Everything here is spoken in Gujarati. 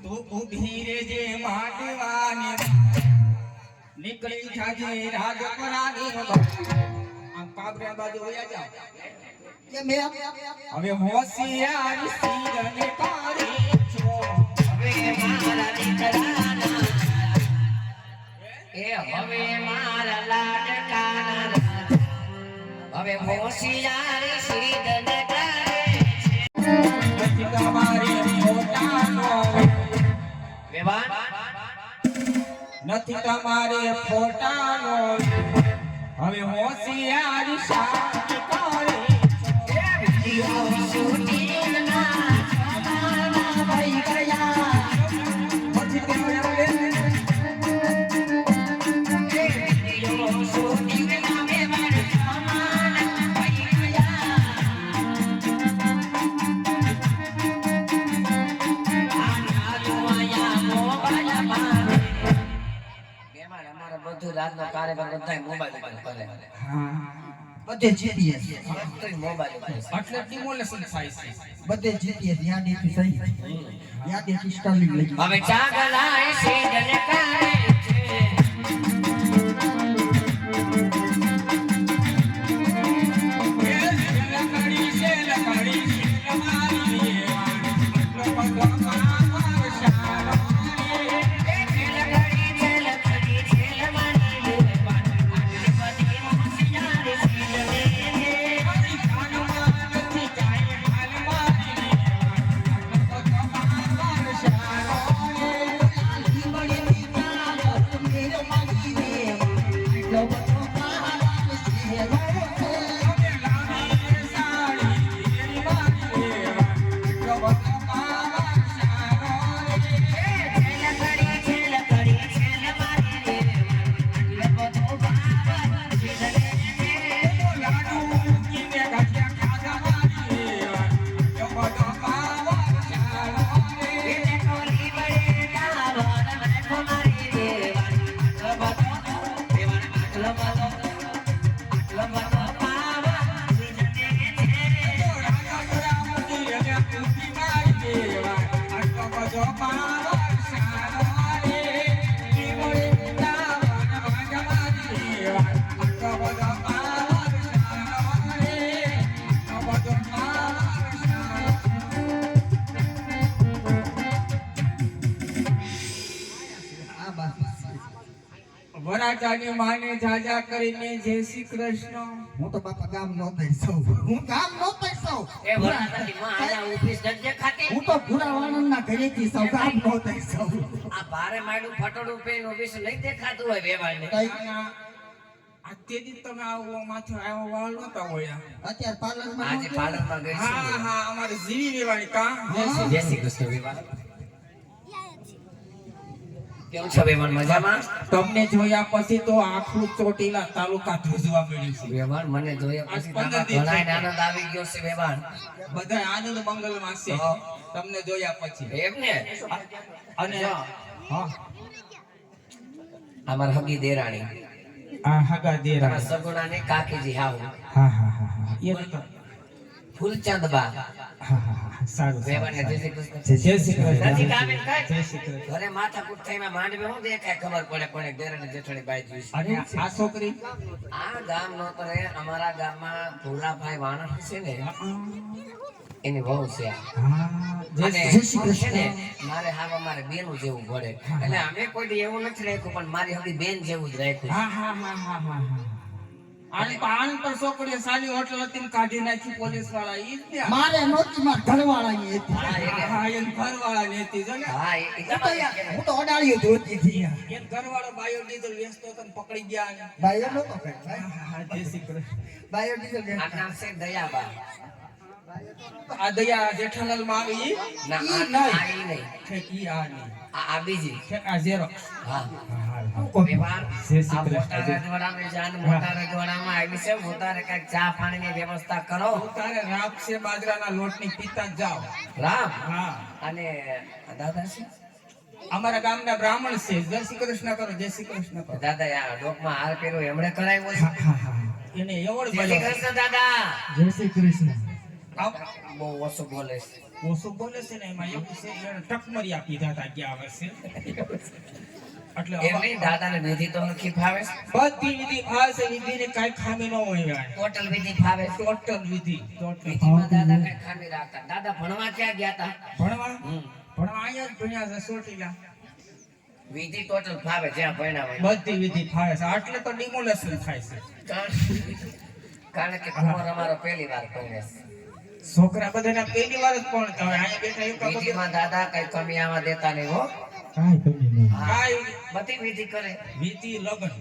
તો ઉભી રે જે માંડવાની નીકળી જાજે રાજપરાની આમ કાબરા બાજુ વયા જાવ કે મે હવે હોશિયાર શિરને પારે છો હવે મારા દીકરાના એ હવે મારા લાડકાના હવે હોશિયાર શિરને પારે નથી તમારે ફોટાનો વેવાન નથી તમારે ફોટાનો હવે હોશિયાર શાંતિ કરે વિડિયો શૂટિંગના જમાના થઈ ગયા પછી તેમને વિડિયો શૂટિંગના વેવાન જમાના થઈ ગયા આના જોયા મોબાઈલમાં વેવાન અમારો બધું રાતનો કાર્યક્રમ બધાય મોબાઈલ ઉપર કરે હા બધે જીતીએ તોય મોબાઈલ ઉપર એટલે ડિમોલેશન થાય છે બધે જીતીએ યાદીથી સહી યાદીથી સ્ટાર્લિંગ લઈ હવે ચાગલાય શેડને કાઢે છે વરાજાની માને જાજા કરીને જય શ્રી કૃષ્ણ હું તો બાપા ગામ નો થઈ સૌ હું ગામ નો થઈ સૌ એ વરાતાની માં આયા ઊભી જ નથી દેખાતી હું તો ભૂરા વાણંદના ઘરેથી સૌ ગામ નો થઈ સૌ આ ભારે માડું ફટોડું પેન ઊભી છે નહીં દેખાતું હોય વેવાને આ તેદી તમે આવો માથે આવો વાળ નતા હોય અત્યારે પાર્લરમાં આજે પાર્લરમાં ગઈ હા છું હા અમારે જીવી વેવાણી કા જય શ્રી કૃષ્ણ વેવાન કેમ છો વેવાન મજામાં તમને જોયા પછી તો આખું ચોટીલા તાલુકા ધ્રુજવા મળ્યું છે વેવાન મને જોયા પછી તારા ઘણાય આનંદ આવી ગયો છે વેવાન બધા આનંદ મંગલમાં છે તમને જોયા પછી એમ ને અને હા અમાર હગી દેરાણી આ હગા દેરા સગુણાને કાકીજી હાવ હા હા હા એ તો ફૂલચંદ બા સારું વેવાને જય શ્રી કૃષ્ણ જય શ્રી કૃષ્ણ નજીક આવીને કાંઈ? જય શ્રી કૃષ્ણ ઘરે માથાકૂટ થઈમાં માંડવે હું દેખાય ખબર પડે કોને દેરાણી જેઠાણી બાઈ જોઈ છે અને આ છોકરી આ ગામ નો કરે અમારા ગામમાં ભોલાભાઈ વાણસ છે ને એની વહુ છે આ. હા અને જય શ્રી કૃષ્ણ. છે ને મારે હાવ અમારે બેનું જેવું પડે એટલે અમે કોઈ દી એવું નથી રાખ્યું પણ મારી હજી બેન જેવું જ રાખ્યું હા હા હા હા હા હા આન પર છોકરીએ સાલી હોટલ હતી ને કાઢી નાખી પોલીસ વાળા ઈ જ ને મારે નહોતી માર ઘરવાળા ની હતી હા, એટલે. હા એમ ઘરવાળા ને હતી જો ને હા એ તમારી હું તો અડાળીઓ જોતી હતી એક ઘરવાળો બાયોડીઝલ વેચતો હતો ને પકડી ગયા ને ભાઈઓ નતો કઈ હા જય શ્રી કૃષ્ણ બાયોડીઝલ આ નામ છે દયાબા આ દયા જેઠાલાલ માં આવી ના ઈ આ નહીં. ઈ નહીં ઠેક ઈ આ નહીં આ બીજી ઠેક આ ઝેરો હા કોઈ વેવાર જય શ્રી આ કૃષ્ણ. મોટા રજવાડામાં જાન મોટા રજવાડામાં આવી છે મોટારે કઈક ચા પાણીની વ્યવસ્થા કરો તારે રાપ છે બાજરાના લોટની પીતા જ જાઓ રામ હા અને દાદા છે અમારા ગામના બ્રાહ્મણ છે જય શ્રી કૃષ્ણ કરો જય શ્રી કૃષ્ણ કરો દાદા આ ડોકમાં હાર પહેર્યો એમણે કરાવ્યો છે હા હા એને એવોર્ડ જય શ્રી મળ્યો કૃષ્ણ દાદા જય શ્રી કૃષ્ણ આપ બહુ ઓછું બોલે છે ઓછું બોલે છે ને એમાં એવું છે એને ટકમરી આપી દાદા ગયા વર્ષે એટલે એમ નહીં, દાદાને વિધિ તો નક્કી ફાવે છે. બધી વિધિ ફાવે છે, વિધિને કાંઈ ખામી ન હોય યાર. ટોટલ વિધિ ફાવે છે. ટોટલ વિધિ ટોટલ વિધિમાં દાદા કઈ ખામી રાખતા. દાદા ભણવા ક્યાં ગયા હતા? ભણવા ભણવા અહીંયા જ ભણ્યા છે ચોટીલા. વિધિ ટોટલ ફાવે જ્યાં ભણ્યા હોય. બધી વિધિ ફાવે છે એટલે તો ડિમોલેશન થાય છે. કારણ કે કુંવર અમારો પહેલી વાર ભણે છે. છોકરા બધાના પહેલી વાર જ ભણતા હોય અહીંયા બેઠા એક વખત વિધિમાં દાદા કઈ કમી આવા દેતા નહીં હો. કાંઈ કમી નહીં. હા, કાંઈ બધી વિધિ કરે. વિધિ લગ્ન